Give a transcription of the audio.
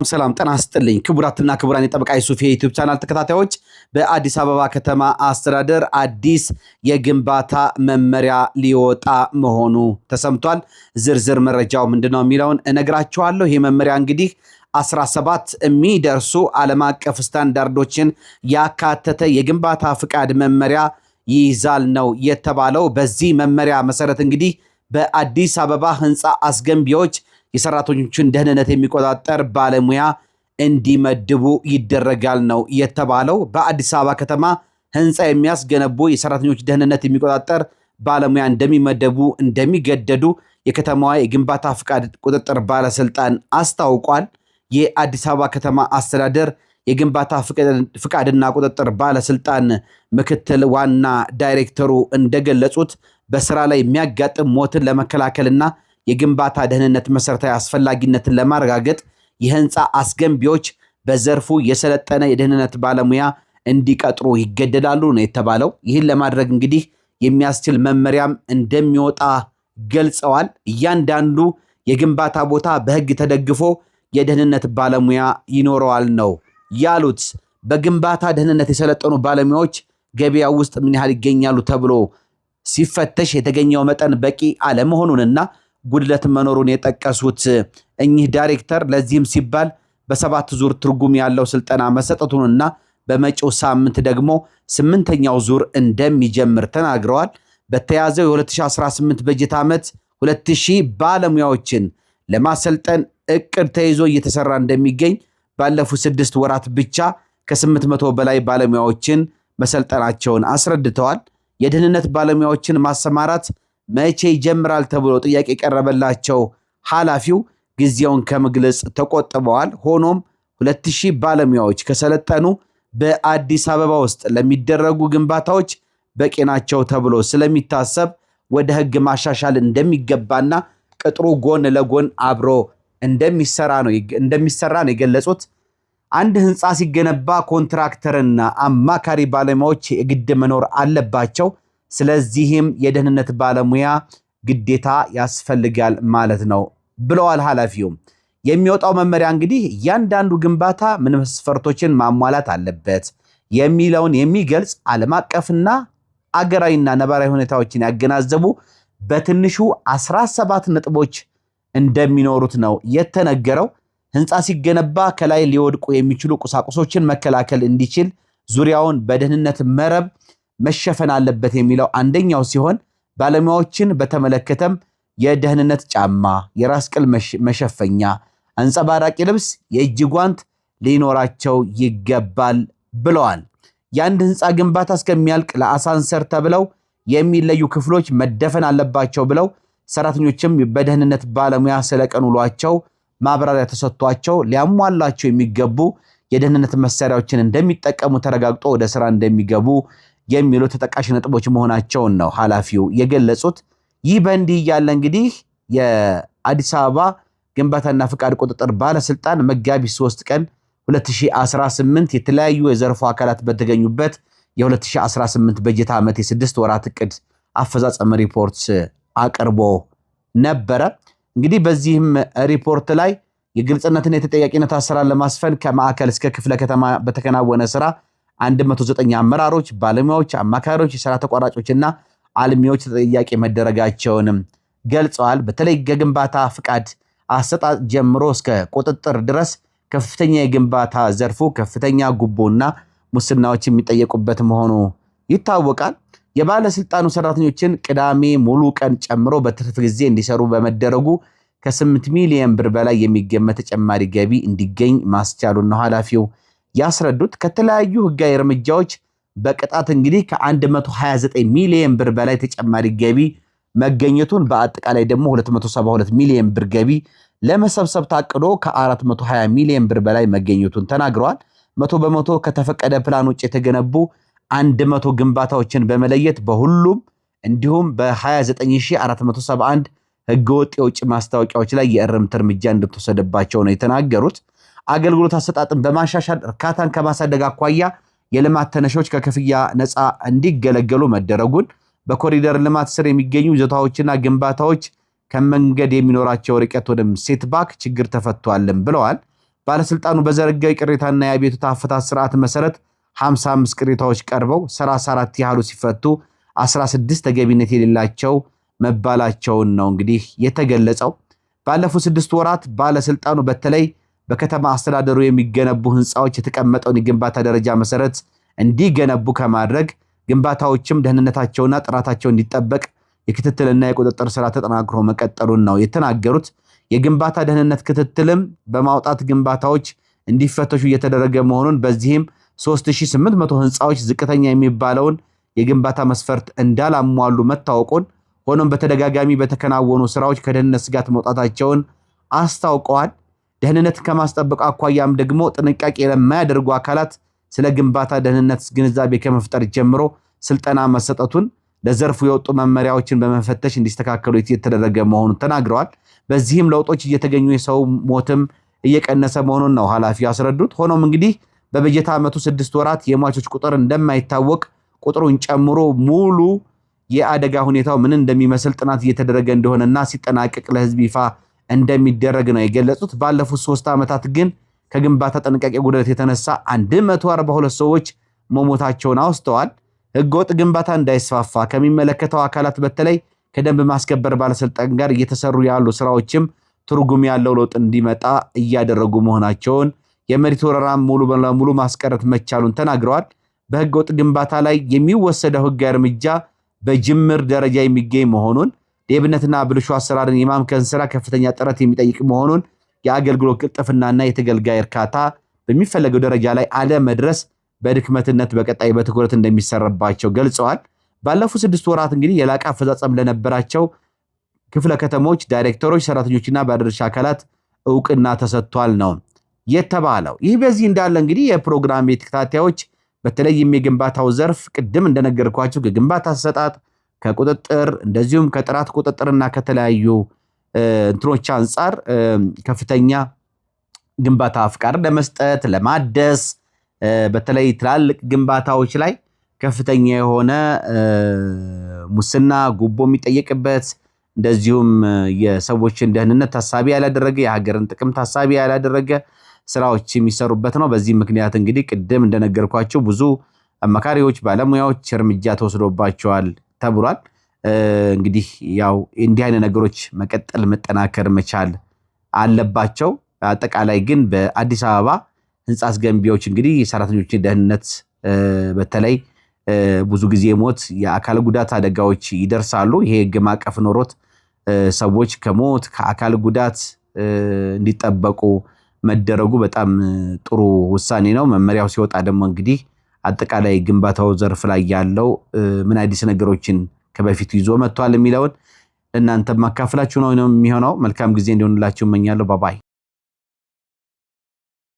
ሰላም ጤና ይስጥልኝ ክቡራትና ክቡራን የጠበቃ ዩሱፍ የዩቲዩብ ቻናል ተከታታዮች በአዲስ አበባ ከተማ አስተዳደር አዲስ የግንባታ መመሪያ ሊወጣ መሆኑ ተሰምቷል። ዝርዝር መረጃው ምንድነው የሚለውን እነግራችኋለሁ። ይህ መመሪያ እንግዲህ 17 የሚደርሱ ዓለም አቀፍ ስታንዳርዶችን ያካተተ የግንባታ ፍቃድ መመሪያ ይይዛል ነው የተባለው። በዚህ መመሪያ መሰረት እንግዲህ በአዲስ አበባ ህንፃ አስገንቢዎች የሰራተኞችን ደህንነት የሚቆጣጠር ባለሙያ እንዲመድቡ ይደረጋል ነው የተባለው። በአዲስ አበባ ከተማ ህንፃ የሚያስገነቡ የሰራተኞች ደህንነት የሚቆጣጠር ባለሙያ እንደሚገደዱ የከተማዋ የግንባታ ፍቃድ ቁጥጥር ባለስልጣን አስታውቋል። የአዲስ አበባ ከተማ አስተዳደር የግንባታ ፍቃድና ቁጥጥር ባለስልጣን ምክትል ዋና ዳይሬክተሩ እንደገለጹት በስራ ላይ የሚያጋጥም ሞትን ለመከላከልና የግንባታ ደህንነት መሰረታዊ አስፈላጊነትን ለማረጋገጥ የህንፃ አስገንቢዎች በዘርፉ የሰለጠነ የደህንነት ባለሙያ እንዲቀጥሩ ይገደዳሉ ነው የተባለው። ይህን ለማድረግ እንግዲህ የሚያስችል መመሪያም እንደሚወጣ ገልጸዋል። እያንዳንዱ የግንባታ ቦታ በህግ ተደግፎ የደህንነት ባለሙያ ይኖረዋል ነው ያሉት። በግንባታ ደህንነት የሰለጠኑ ባለሙያዎች ገበያ ውስጥ ምን ያህል ይገኛሉ ተብሎ ሲፈተሽ የተገኘው መጠን በቂ አለመሆኑንና ጉድለት መኖሩን የጠቀሱት እኚህ ዳይሬክተር ለዚህም ሲባል በ7 ዙር ትርጉም ያለው ስልጠና መሰጠቱንና በመጪው ሳምንት ደግሞ 8ኛው ዙር እንደሚጀምር ተናግረዋል። በተያዘው የ2018 በጀት ዓመት 2000 ባለሙያዎችን ለማሰልጠን እቅድ ተይዞ እየተሰራ እንደሚገኝ ባለፉት 6 ወራት ብቻ ከ800 በላይ ባለሙያዎችን መሰልጠናቸውን አስረድተዋል። የደህንነት ባለሙያዎችን ማሰማራት መቼ ይጀምራል ተብሎ ጥያቄ ቀረበላቸው ኃላፊው ጊዜውን ከመግለጽ ተቆጥበዋል። ሆኖም 2000 ባለሙያዎች ከሰለጠኑ በአዲስ አበባ ውስጥ ለሚደረጉ ግንባታዎች በቂ ናቸው ተብሎ ስለሚታሰብ ወደ ህግ ማሻሻል እንደሚገባና ቅጥሩ ጎን ለጎን አብሮ እንደሚሰራ ነው የገለጹት። አንድ ህንፃ ሲገነባ ኮንትራክተርና አማካሪ ባለሙያዎች የግድ መኖር አለባቸው። ስለዚህም የደህንነት ባለሙያ ግዴታ ያስፈልጋል ማለት ነው ብለዋል ኃላፊው። የሚወጣው መመሪያ እንግዲህ እያንዳንዱ ግንባታ ምን መስፈርቶችን ማሟላት አለበት የሚለውን የሚገልጽ ዓለም አቀፍና አገራዊና ነባራዊ ሁኔታዎችን ያገናዘቡ በትንሹ 17 ነጥቦች እንደሚኖሩት ነው የተነገረው። ህንፃ ሲገነባ ከላይ ሊወድቁ የሚችሉ ቁሳቁሶችን መከላከል እንዲችል ዙሪያውን በደህንነት መረብ መሸፈን አለበት የሚለው አንደኛው ሲሆን ባለሙያዎችን በተመለከተም የደህንነት ጫማ፣ የራስ ቅል መሸፈኛ፣ አንጸባራቂ ልብስ፣ የእጅ ጓንት ሊኖራቸው ይገባል ብለዋል። የአንድ ህንፃ ግንባታ እስከሚያልቅ ለአሳንሰር ተብለው የሚለዩ ክፍሎች መደፈን አለባቸው ብለው ሰራተኞችም በደህንነት ባለሙያ ስለቀን ውሏቸው ማብራሪያ ተሰጥቷቸው ሊያሟላቸው የሚገቡ የደህንነት መሳሪያዎችን እንደሚጠቀሙ ተረጋግጦ ወደ ስራ እንደሚገቡ የሚሉ ተጠቃሽ ነጥቦች መሆናቸውን ነው ኃላፊው የገለጹት። ይህ በእንዲህ ያለ እንግዲህ የአዲስ አበባ ግንባታና ፍቃድ ቁጥጥር ባለስልጣን መጋቢት 3 ቀን 2018 የተለያዩ የዘርፉ አካላት በተገኙበት የ2018 በጀት ዓመት የ6 ወራት እቅድ አፈጻጸም ሪፖርት አቅርቦ ነበረ። እንግዲህ በዚህም ሪፖርት ላይ የግልጽነትና የተጠያቂነት አሰራር ለማስፈን ከማዕከል እስከ ክፍለ ከተማ በተከናወነ ስራ 109 አመራሮች፣ ባለሙያዎች፣ አማካሪዎች፣ የሥራ ተቋራጮችና አልሚዎች ተጠያቂ መደረጋቸውንም ገልጸዋል። በተለይ ከግንባታ ፍቃድ አሰጣጥ ጀምሮ እስከ ቁጥጥር ድረስ ከፍተኛ የግንባታ ዘርፉ ከፍተኛ ጉቦና ሙስናዎች የሚጠየቁበት መሆኑ ይታወቃል። የባለስልጣኑ ሰራተኞችን ቅዳሜ ሙሉ ቀን ጨምሮ በትርፍ ጊዜ እንዲሰሩ በመደረጉ ከ8 ሚሊዮን ብር በላይ የሚገመት ተጨማሪ ገቢ እንዲገኝ ማስቻሉን ነው ኃላፊው ያስረዱት። ከተለያዩ ህጋዊ እርምጃዎች በቅጣት እንግዲህ ከ129 ሚሊዮን ብር በላይ ተጨማሪ ገቢ መገኘቱን በአጠቃላይ ደግሞ 272 ሚሊዮን ብር ገቢ ለመሰብሰብ ታቅዶ ከ420 ሚሊዮን ብር በላይ መገኘቱን ተናግረዋል። 100% ከተፈቀደ ፕላን ውጭ የተገነቡ 100 ግንባታዎችን በመለየት በሁሉም እንዲሁም በ29471 ህገወጥ የውጭ ማስታወቂያዎች ላይ የእርምት እርምጃ እንደተወሰደባቸው ነው የተናገሩት። አገልግሎት አሰጣጥን በማሻሻል እርካታን ከማሳደግ አኳያ የልማት ተነሾች ከክፍያ ነፃ እንዲገለገሉ መደረጉን፣ በኮሪደር ልማት ስር የሚገኙ ይዞታዎችና ግንባታዎች ከመንገድ የሚኖራቸው ርቀት ወደ ሴትባክ ችግር ተፈቷልም ብለዋል። ባለስልጣኑ በዘረጋው ቅሬታና የቤቱታ አፈታት ስርዓት መሰረት 55 ቅሬታዎች ቀርበው 34 ያህሉ ሲፈቱ 16 ተገቢነት የሌላቸው መባላቸውን ነው እንግዲህ የተገለጸው። ባለፉት 6 ወራት ባለስልጣኑ በተለይ በከተማ አስተዳደሩ የሚገነቡ ህንፃዎች የተቀመጠውን የግንባታ ደረጃ መሰረት እንዲገነቡ ከማድረግ ግንባታዎችም ደህንነታቸውና ጥራታቸው እንዲጠበቅ የክትትልና የቁጥጥር ስራ ተጠናክሮ መቀጠሉን ነው የተናገሩት። የግንባታ ደህንነት ክትትልም በማውጣት ግንባታዎች እንዲፈተሹ እየተደረገ መሆኑን በዚህም 3800 ህንፃዎች ዝቅተኛ የሚባለውን የግንባታ መስፈርት እንዳላሟሉ መታወቁን ሆኖም በተደጋጋሚ በተከናወኑ ስራዎች ከደህንነት ስጋት መውጣታቸውን አስታውቀዋል። ደህንነት ከማስጠበቅ አኳያም ደግሞ ጥንቃቄ ለማያደርጉ አካላት ስለ ግንባታ ደህንነት ግንዛቤ ከመፍጠር ጀምሮ ስልጠና መሰጠቱን ለዘርፉ የወጡ መመሪያዎችን በመፈተሽ እንዲስተካከሉ የተደረገ መሆኑን ተናግረዋል። በዚህም ለውጦች እየተገኙ የሰው ሞትም እየቀነሰ መሆኑን ነው ኃላፊው ያስረዱት። ሆኖም እንግዲህ በበጀት ዓመቱ 6 ወራት የሟቾች ቁጥር እንደማይታወቅ ቁጥሩን ጨምሮ ሙሉ የአደጋ ሁኔታው ምን እንደሚመስል ጥናት እየተደረገ እንደሆነና ሲጠናቀቅ ለህዝብ ይፋ እንደሚደረግ ነው የገለጹት። ባለፉት 3 ዓመታት ግን ከግንባታ ጥንቃቄ ጉድለት የተነሳ 142 ሰዎች መሞታቸውን አውስተዋል። ህገወጥ ግንባታ እንዳይስፋፋ ከሚመለከተው አካላት በተለይ ከደንብ ማስከበር ባለስልጣን ጋር እየተሰሩ ያሉ ስራዎችም ትርጉም ያለው ለውጥ እንዲመጣ እያደረጉ መሆናቸውን የመሬት ወረራን ሙሉ በሙሉ ማስቀረት መቻሉን ተናግረዋል። በህገወጥ ግንባታ ላይ የሚወሰደው ህጋዊ እርምጃ በጅምር ደረጃ የሚገኝ መሆኑን ሌብነትና ብልሹ አሰራርን የማምከን ስራ ከፍተኛ ጥረት የሚጠይቅ መሆኑን የአገልግሎት ቅልጥፍናና የተገልጋይ እርካታ በሚፈለገው ደረጃ ላይ አለመድረስ በድክመትነት በቀጣይ በትኩረት እንደሚሰራባቸው ገልጸዋል። ባለፉት 6 ወራት እንግዲህ የላቀ አፈጻጸም ለነበራቸው ክፍለ ከተሞች ዳይሬክተሮች፣ ሰራተኞችና ባለድርሻ አካላት እውቅና ተሰጥቷል ነው የተባለው። ይህ በዚህ እንዳለ እንግዲህ የፕሮግራም ተከታታዮች በተለይም የግንባታው ዘርፍ ቅድም እንደነገርኳችሁ ከግንባታ አሰጣጥ ከቁጥጥር እንደዚሁም ከጥራት ቁጥጥርና ከተለያዩ እንትኖች አንፃር ከፍተኛ ግንባታ ፍቃድ ለመስጠት ለማደስ በተለይ ትላልቅ ግንባታዎች ላይ ከፍተኛ የሆነ ሙስና ጉቦ የሚጠየቅበት እንደዚሁም የሰዎችን ደህንነት ታሳቢ ያላደረገ የሀገርን ጥቅም ታሳቢ ያላደረገ ስራዎች የሚሰሩበት ነው። በዚህ ምክንያት እንግዲህ ቅድም እንደነገርኳችሁ ብዙ አማካሪዎች ባለሙያዎች እርምጃ ተወስዶባቸዋል ተብሏል። እንግዲህ ያው እንዲህ አይነት ነገሮች መቀጠል መጠናከር መቻል አለባቸው። አጠቃላይ ግን በአዲስ አበባ ህንጻ አስገንቢዎች እንግዲህ የሰራተኞችን ደህንነት በተለይ ብዙ ጊዜ ሞት፣ የአካል ጉዳት አደጋዎች ይደርሳሉ። ይሄ ህግ ማዕቀፍ ኖሮት ሰዎች ከሞት ከአካል ጉዳት እንዲጠበቁ መደረጉ በጣም ጥሩ ውሳኔ ነው። መመሪያው ሲወጣ ደግሞ እንግዲህ አጠቃላይ ግንባታው ዘርፍ ላይ ያለው ምን አዲስ ነገሮችን ከበፊቱ ይዞ መጥቷል የሚለውን እናንተ ማካፈላችሁ ነው የሚሆነው። መልካም ጊዜ እንዲሆንላችሁ እመኛለሁ። ባባይ